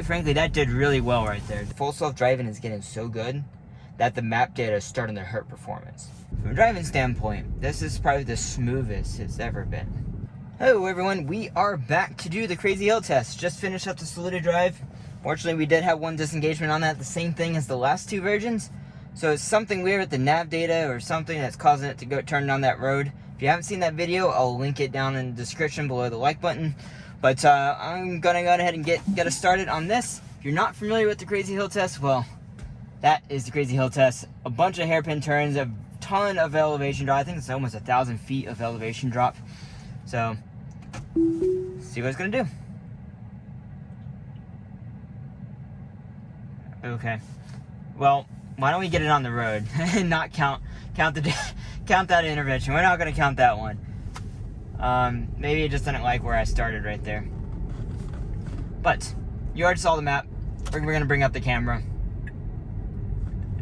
frankly, that did really well right there. Full self-driving is getting so good that the map data is starting to hurt performance. From a driving standpoint, this is probably the smoothest it's ever been. Hello everyone, we are back to do the Crazy Hill test. Just finished up the Saluda Drive. Fortunately, we did have one disengagement on that, the same thing as the last two versions. So it's something weird with the nav data or something that's causing it to go turn down that road. If you haven't seen that video, I'll link it down in the description below the like button. But I'm gonna go ahead and get us started on this. If you're not familiar with the Crazy Hill test, well, that is the Crazy Hill test. A bunch of hairpin turns, a ton of elevation drop. I think it's almost 1,000 feet of elevation drop. So, see what it's gonna do. Okay. Well, why don't we get it on the road and not count that intervention? We're not gonna count that one. Maybe it just didn't like where I started right there. But you already saw the map. We're gonna bring up the camera.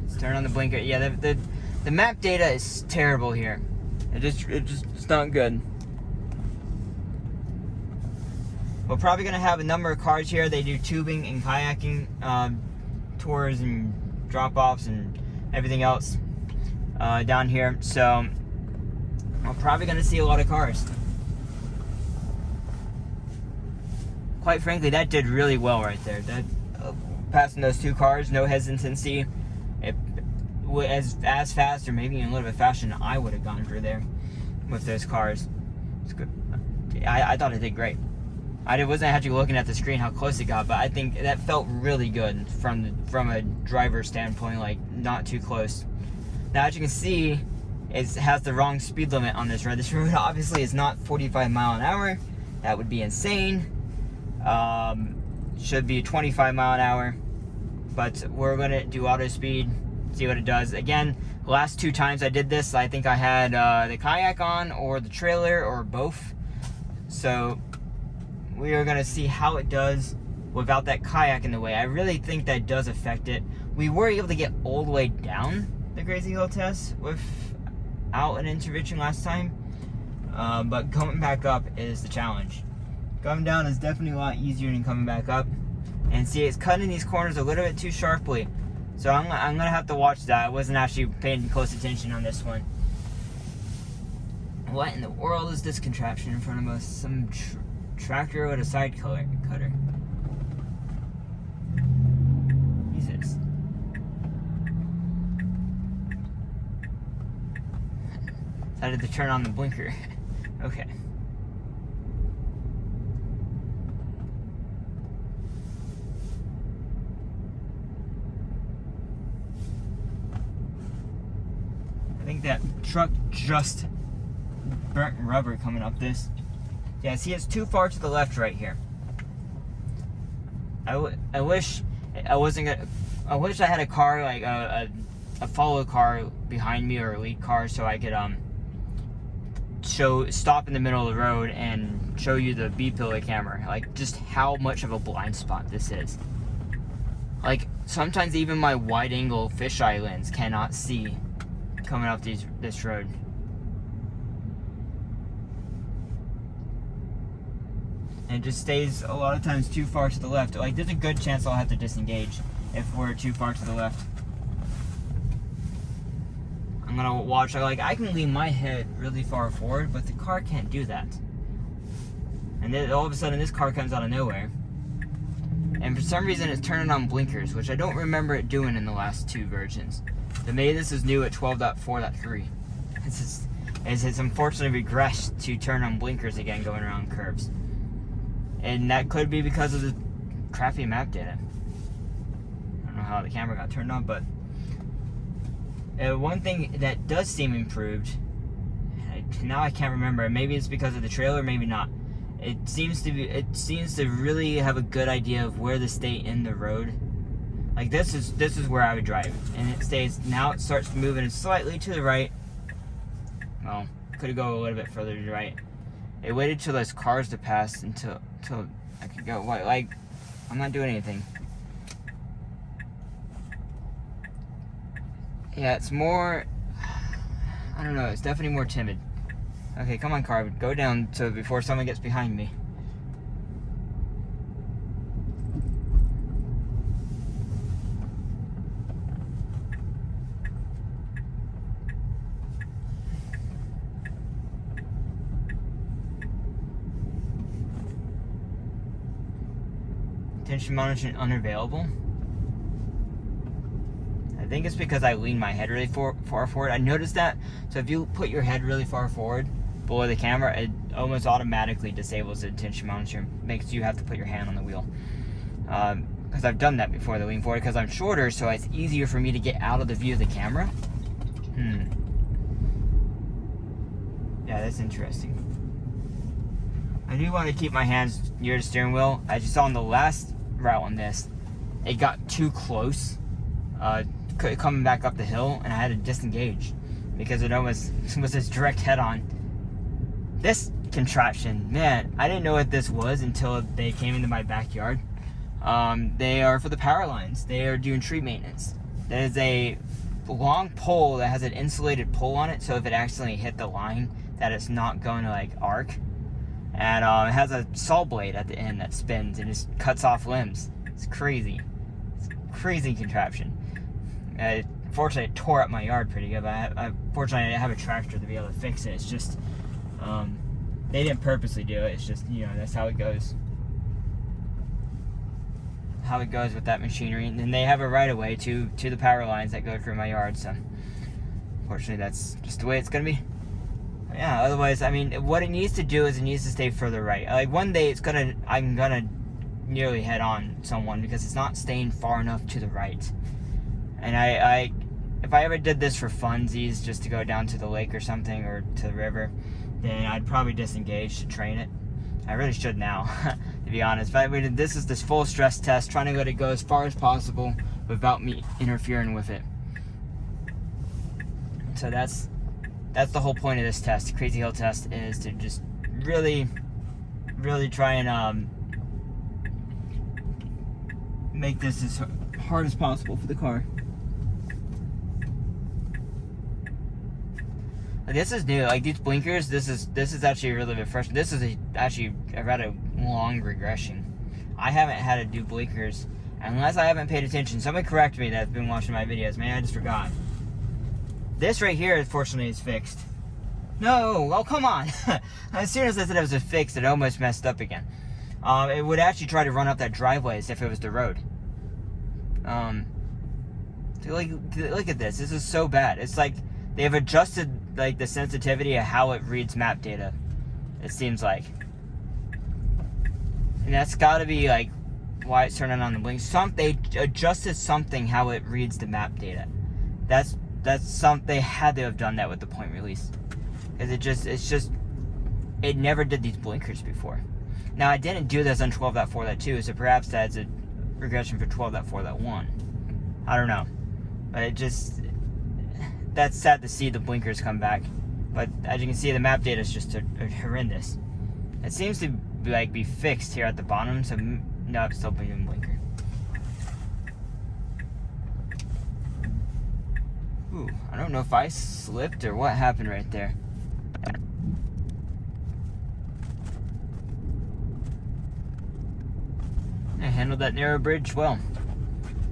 Let's turn on the blinker. Yeah, the map data is terrible here. It's not good. We're probably gonna have a number of cars here. They do tubing and kayaking tours and drop-offs and everything else down here. So we're probably gonna see a lot of cars. Quite frankly, that did really well right there. That passing those two cars, no hesitancy. It as fast or maybe even a little bit faster than I would have gone through there with those cars. It's good. I thought it did great. I wasn't actually looking at the screen how close it got, but I think that felt really good from a driver standpoint, like not too close. Now, as you can see, it has the wrong speed limit on this road. This road obviously is not 45 mile an hour. That would be insane. Should be 25 mile an hour, but we're gonna do auto speed, see what it does. Again, the last two times I did this, I think I had the kayak on or the trailer or both. So we are gonna see how it does without that kayak in the way. I really think that does affect it. We were able to get all the way down the Crazy Hill test without an intervention last time, but coming back up is the challenge. Coming down is definitely a lot easier than coming back up. And see, it's cutting these corners a little bit too sharply. So I'm gonna have to watch that. I wasn't actually paying close attention on this one. What in the world is this contraption in front of us? Some tractor with a side cutter. Jesus. Decided to turn on the blinker. Okay. I think that truck just burnt rubber coming up this. Yeah, see, it's too far to the left right here. I wish I had a car, like a follow car behind me or a lead car, so I could stop in the middle of the road and show you the B-pillar camera, like just how much of a blind spot this is. Like sometimes even my wide angle fisheye lens cannot see coming up this road. And it just stays a lot of times too far to the left. Like there's a good chance I'll have to disengage if we're too far to the left. I'm gonna watch, like I can lean my head really far forward, but the car can't do that. And then all of a sudden this car comes out of nowhere. And for some reason it's turning on blinkers, which I don't remember it doing in the last two versions. But maybe this is new at 12.4.3. It's unfortunately regressed to turn on blinkers again going around curves. And that could be because of the crappy map data. I don't know how the camera got turned on, but one thing that does seem improved, now I can't remember, maybe it's because of the trailer, maybe not. It seems to really have a good idea of where to stay in the road. Like this is where I would drive, and it stays. Now it starts moving slightly to the right. Well, could go a little bit further to the right. It waited till those cars to pass until I could go. Like I'm not doing anything. Yeah, it's more. I don't know. It's definitely more timid. Okay, come on, car. Go down before someone gets behind me. attention monitoring unavailable. I think it's because I lean my head really far forward. I noticed that. So if you put your head really far forward below the camera, it almost automatically disables the attention monitoring. Makes you have to put your hand on the wheel. Because I've done that before, the lean forward, because I'm shorter, so it's easier for me to get out of the view of the camera. Yeah, that's interesting. I do want to keep my hands near the steering wheel. As you saw on the last route on this, it got too close coming back up the hill, and I had to disengage because it almost was this direct head-on. This contraption, man, I didn't know what this was until they came into my backyard. They are for the power lines. They are doing tree maintenance. There's a long pole that has an insulated pole on it, so if it accidentally hit the line, that it's not going to like arc. And it has a saw blade at the end that spins and just cuts off limbs. It's crazy. It's a crazy contraption. Fortunately, it tore up my yard pretty good, but fortunately, I didn't have a tractor to be able to fix it. It's just, they didn't purposely do it. It's just, you know, that's how it goes. How it goes with that machinery. And then they have a right of way to the power lines that go through my yard, so fortunately, that's just the way it's gonna be. But yeah, otherwise, I mean, what it needs to do is it needs to stay further right. Like one day, I'm gonna nearly head on someone because it's not staying far enough to the right. And if I ever did this for funsies, just to go down to the lake or something, or to the river, then I'd probably disengage to train it. I really should now, to be honest. But this is this full stress test, trying to let it go as far as possible without me interfering with it. So that's the whole point of this test, the Crazy Hill test, is to just really, really try and make this as hard as possible for the car. This is new, like these blinkers, this is actually really refreshing. This is actually a rather long regression. I haven't had to do blinkers unless I haven't paid attention. Someone correct me that's been watching my videos. Man, I just forgot. This right here, fortunately, is fixed. No, well, come on. As soon as I said it was fixed, it almost messed up again. It would actually try to run up that driveway as if it was the road. Look at this. This is so bad. It's like they've adjusted like the sensitivity of how it reads map data, it seems like. And that's got to be like why it's turning on the blink. They adjusted something how it reads the map data. They had to have done that with the point release, because it never did these blinkers before. Now I didn't do this on 12.4.2, so perhaps that's a regression for 12.4.1. I don't know, but that's sad to see the blinkers come back. But as you can see, the map data is just horrendous. It seems to be fixed here at the bottom, so no, it's still being blinker. Ooh, I don't know if I slipped or what happened right there. I handled that narrow bridge well.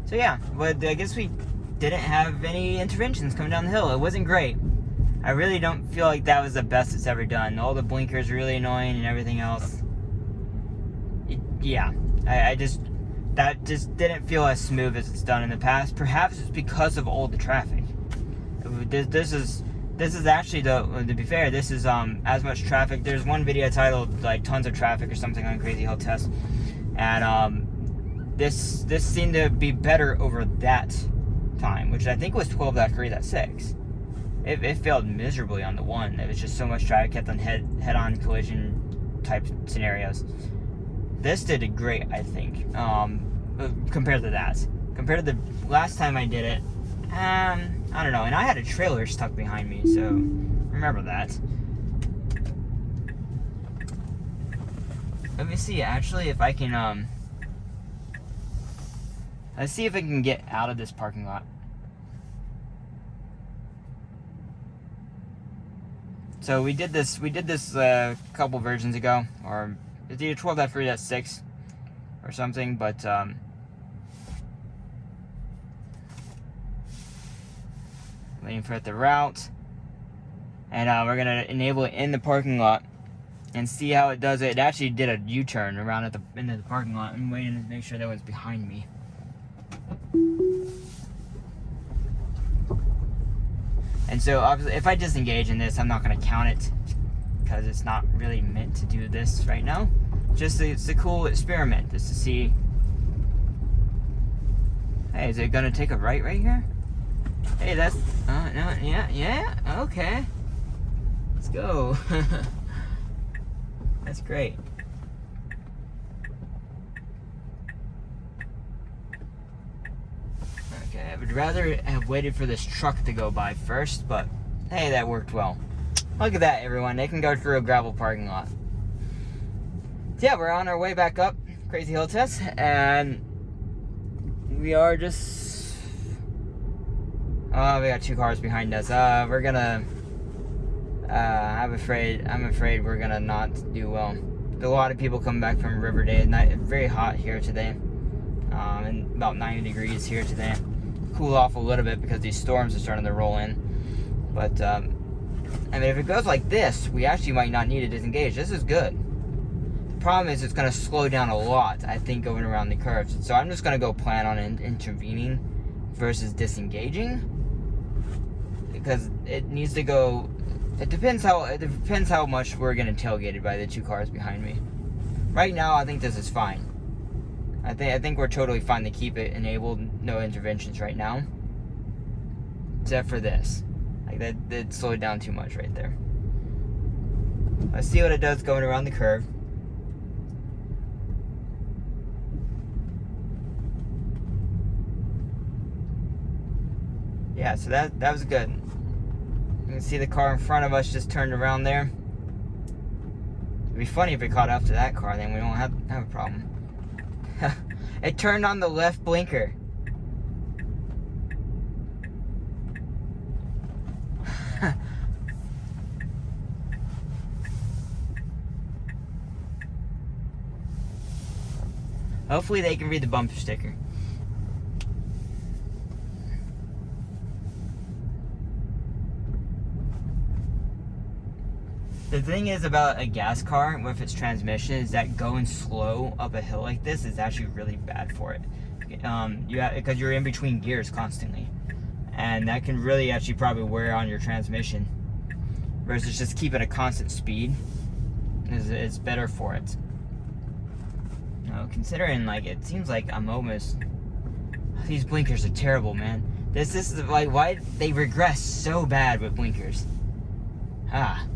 So yeah, but I guess we didn't have any interventions coming down the hill. It wasn't great. I really don't feel like that was the best it's ever done. All the blinkers really annoying and everything else. That just didn't feel as smooth as it's done in the past. Perhaps it's because of all the traffic. This is actually, to be fair, this is as much traffic. There's one video titled like tons of traffic or something on Crazy Hill Test, and this seemed to be better over that time, which I think was 12.3.6. It failed miserably on the one. It was just so much traffic, kept on head-on collision type scenarios. This did great, I think, compared to that. Compared to the last time I did it, I don't know. And I had a trailer stuck behind me, so remember that. Let me see, actually, if I can, let's see if I can get out of this parking lot. So we did this a couple versions ago, or it's either 12.3.6 or something, but waiting for it to route, and we're gonna enable it in the parking lot, and see how it does it. It actually did a U-turn around at the end of the parking lot. I'm waiting to make sure that one's behind me. And so obviously if I disengage in this, I'm not going to count it because it's not really meant to do this right now. It's a cool experiment just to see, hey, is it going to take a right here? Hey, that's, no, yeah, okay. Let's go. That's great. Okay, I would rather have waited for this truck to go by first, but hey, that worked well. Look at that, everyone. They can go through a gravel parking lot. So yeah, we're on our way back up Crazy Hill Test, and we are just... Oh, we got 2 cars behind us. We're gonna... I'm afraid we're gonna not do well. There's a lot of people coming back from River Day. It's very hot here today. And about 90 degrees here today. Cool off a little bit because these storms are starting to roll in. But, I mean, if it goes like this, we actually might not need to disengage. This is good. The problem is it's going to slow down a lot, I think, going around the curves. So I'm just going to go plan on intervening versus disengaging. Because it needs to go... It depends how much we're going to tailgate it by the 2 cars behind me. Right now, I think this is fine. I think we're totally fine to keep it enabled, no interventions right now. Except for this. Like that slowed down too much right there. Let's see what it does going around the curve. Yeah, so that was good. You can see the car in front of us just turned around there. It'd be funny if it caught up to that car, then we won't have a problem. It turned on the left blinker. Hopefully they can read the bumper sticker. The thing is about a gas car with its transmission is that going slow up a hill like this is actually really bad for it. Because you're in between gears constantly. And that can really actually probably wear on your transmission. Versus just keep it a constant speed is better for it. Now, considering like it seems like I'm almost... These blinkers are terrible, man. This is like why they regress so bad with blinkers. I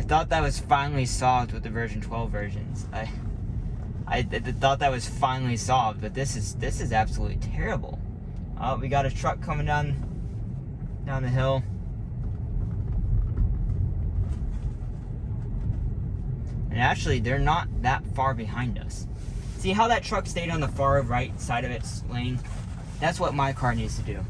thought that was finally solved with the version 12 versions. I thought that was finally solved, but this is absolutely terrible. Oh, we got a truck coming down the hill. And actually, they're not that far behind us. See how that truck stayed on the far right side of its lane? That's what my car needs to do.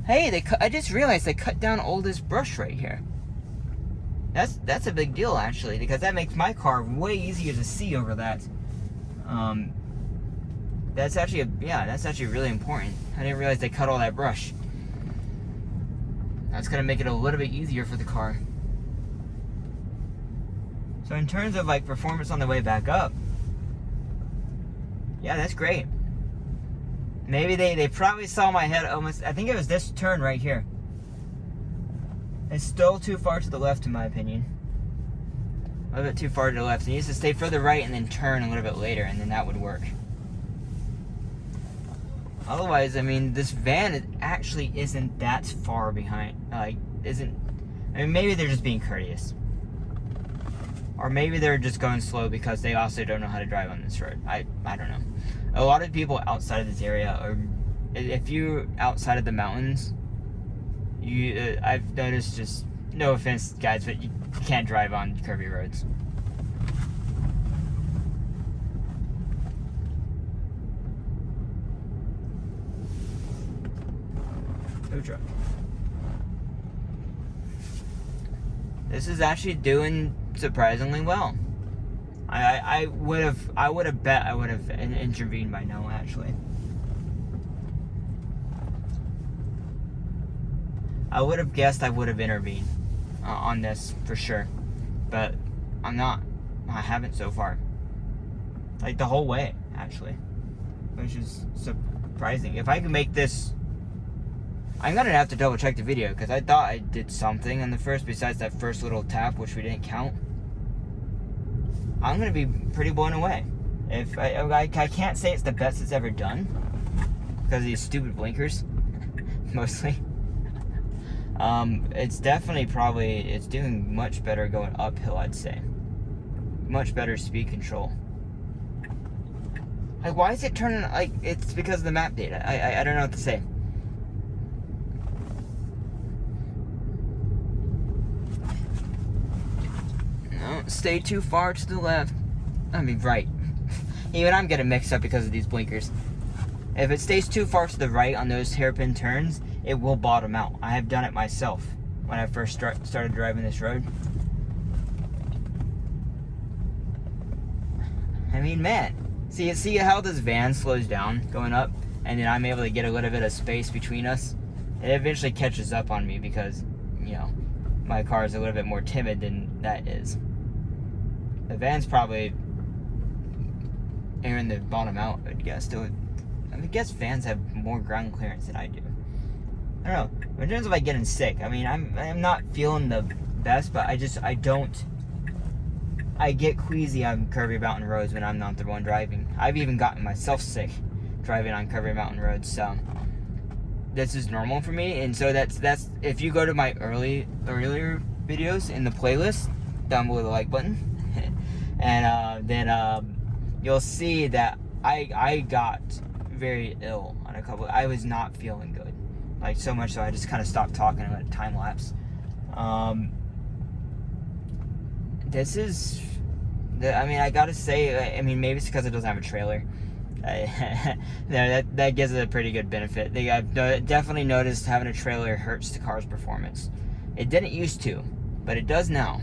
Hey, I just realized they cut down all this brush right here. That's a big deal, actually, because that makes my car way easier to see over that. That's actually really important. I didn't realize they cut all that brush. That's gonna make it a little bit easier for the car. So in terms of like performance on the way back up, yeah, that's great. Maybe they probably saw my head almost, I think it was this turn right here. It's still too far to the left in my opinion. A little bit too far to the left. It needs to stay further right and then turn a little bit later, and then that would work. Otherwise, I mean, this van actually isn't that far behind. I mean, maybe they're just being courteous. Or maybe they're just going slow because they also don't know how to drive on this road. I don't know. A lot of people outside of this area, or if you're outside of the mountains, I've noticed, just no offense guys, but you can't drive on curvy roads. Food truck. This is actually doing surprisingly well. I would have bet I would have intervened by now, actually. I would have guessed I would have intervened on this for sure, but I'm not. I haven't so far. Like the whole way, actually, which is surprising. If I can make this, I'm gonna have to double check the video because I thought I did something on the first besides that first little tap, which we didn't count. I'm gonna be pretty blown away. If I can't say it's the best it's ever done because of these stupid blinkers, mostly. It's definitely it's doing much better going uphill, I'd say. Much better speed control. Like, why is it turning, like, it's because of the map data. I don't know what to say. No, stay too far to the left. I mean, right. Even I'm getting mixed up because of these blinkers. If it stays too far to the right on those hairpin turns, it will bottom out. I have done it myself when I first started driving this road. I mean, man. See how this van slows down going up, and then I'm able to get a little bit of space between us? It eventually catches up on me because, you know, my car is a little bit more timid than that is. The van's probably airing the bottom out, I guess. I guess vans have more ground clearance than I do. I don't know. In terms of like getting sick, I mean, I'm not feeling the best, but I get queasy on curvy mountain roads when I'm not the one driving. I've even gotten myself sick driving on curvy mountain roads, so this is normal for me. And so that's if you go to my earlier videos in the playlist down below the like button, and then you'll see that I got very ill on a couple. I was not feeling good, like so much so I just kind of stopped talking and let it time lapse. This is, I mean, I gotta say, I mean, maybe it's because it doesn't have a trailer. That gives it a pretty good benefit. I've definitely noticed having a trailer hurts the car's performance. It didn't used to, but it does now.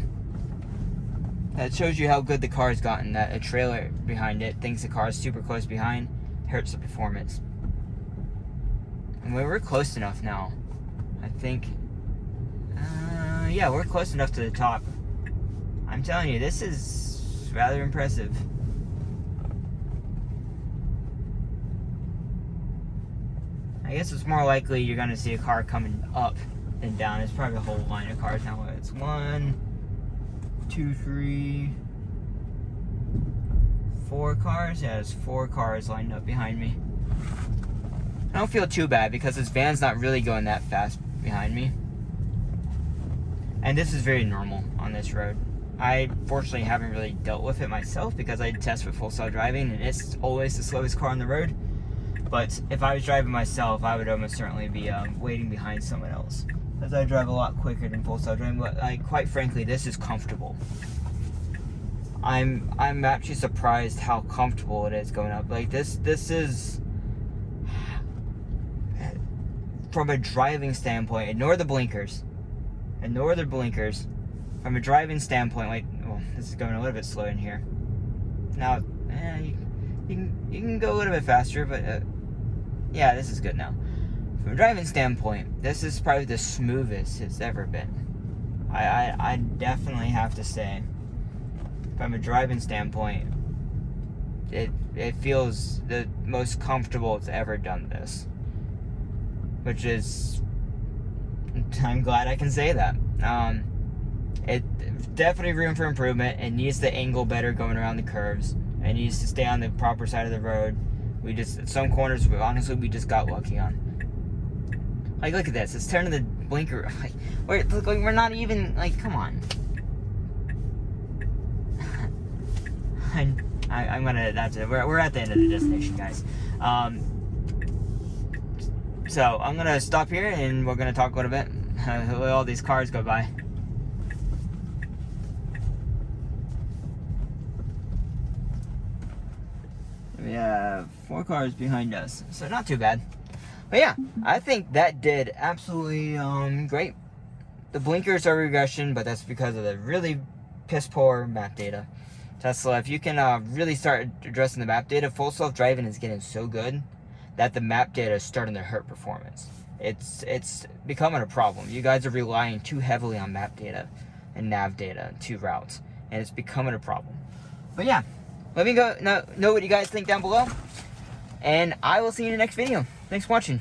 That shows you how good the car's gotten, that a trailer behind it thinks the car is super close behind, hurts the performance. And we're close enough now. I think, yeah, we're close enough to the top. I'm telling you, this is rather impressive. I guess it's more likely you're going to see a car coming up than down. It's probably a whole line of cars now. It's 1, 2, 3, 4 cars. Yeah, there's 4 cars lined up behind me. I don't feel too bad because this van's not really going that fast behind me. And this is very normal on this road. I fortunately haven't really dealt with it myself because I test with full self driving and it's always the slowest car on the road. But if I was driving myself, I would almost certainly be waiting behind someone else, as I drive a lot quicker than full self driving. But quite frankly, this is comfortable. I'm actually surprised how comfortable it is going up. Like this is, from a driving standpoint, ignore the blinkers. From a driving standpoint, like, well, this is going a little bit slow in here. Now, you can go a little bit faster, but yeah, this is good now. From a driving standpoint, this is probably the smoothest it's ever been. I definitely have to say, from a driving standpoint, it feels the most comfortable it's ever done this. Which is, I'm glad I can say that. It definitely room for improvement. It needs to angle better going around the curves. It needs to stay on the proper side of the road. Some corners, honestly, we just got lucky on. Like, look at this. It's turning the blinker. We're not even, like, come on. I'm gonna, that's it. We're at the end of the destination, guys. So, I'm gonna stop here and we're gonna talk a little bit. All these cars go by. We have 4 cars behind us, so not too bad. But yeah, I think that did absolutely great. The blinkers are regression, but that's because of the really piss poor map data. Tesla, if you can really start addressing the map data, full self-driving is getting so good that the map data is starting to hurt performance. It's becoming a problem. You guys are relying too heavily on map data and nav data to routes, and it's becoming a problem. But yeah, let me know what you guys think down below, and I will see you in the next video. Thanks for watching.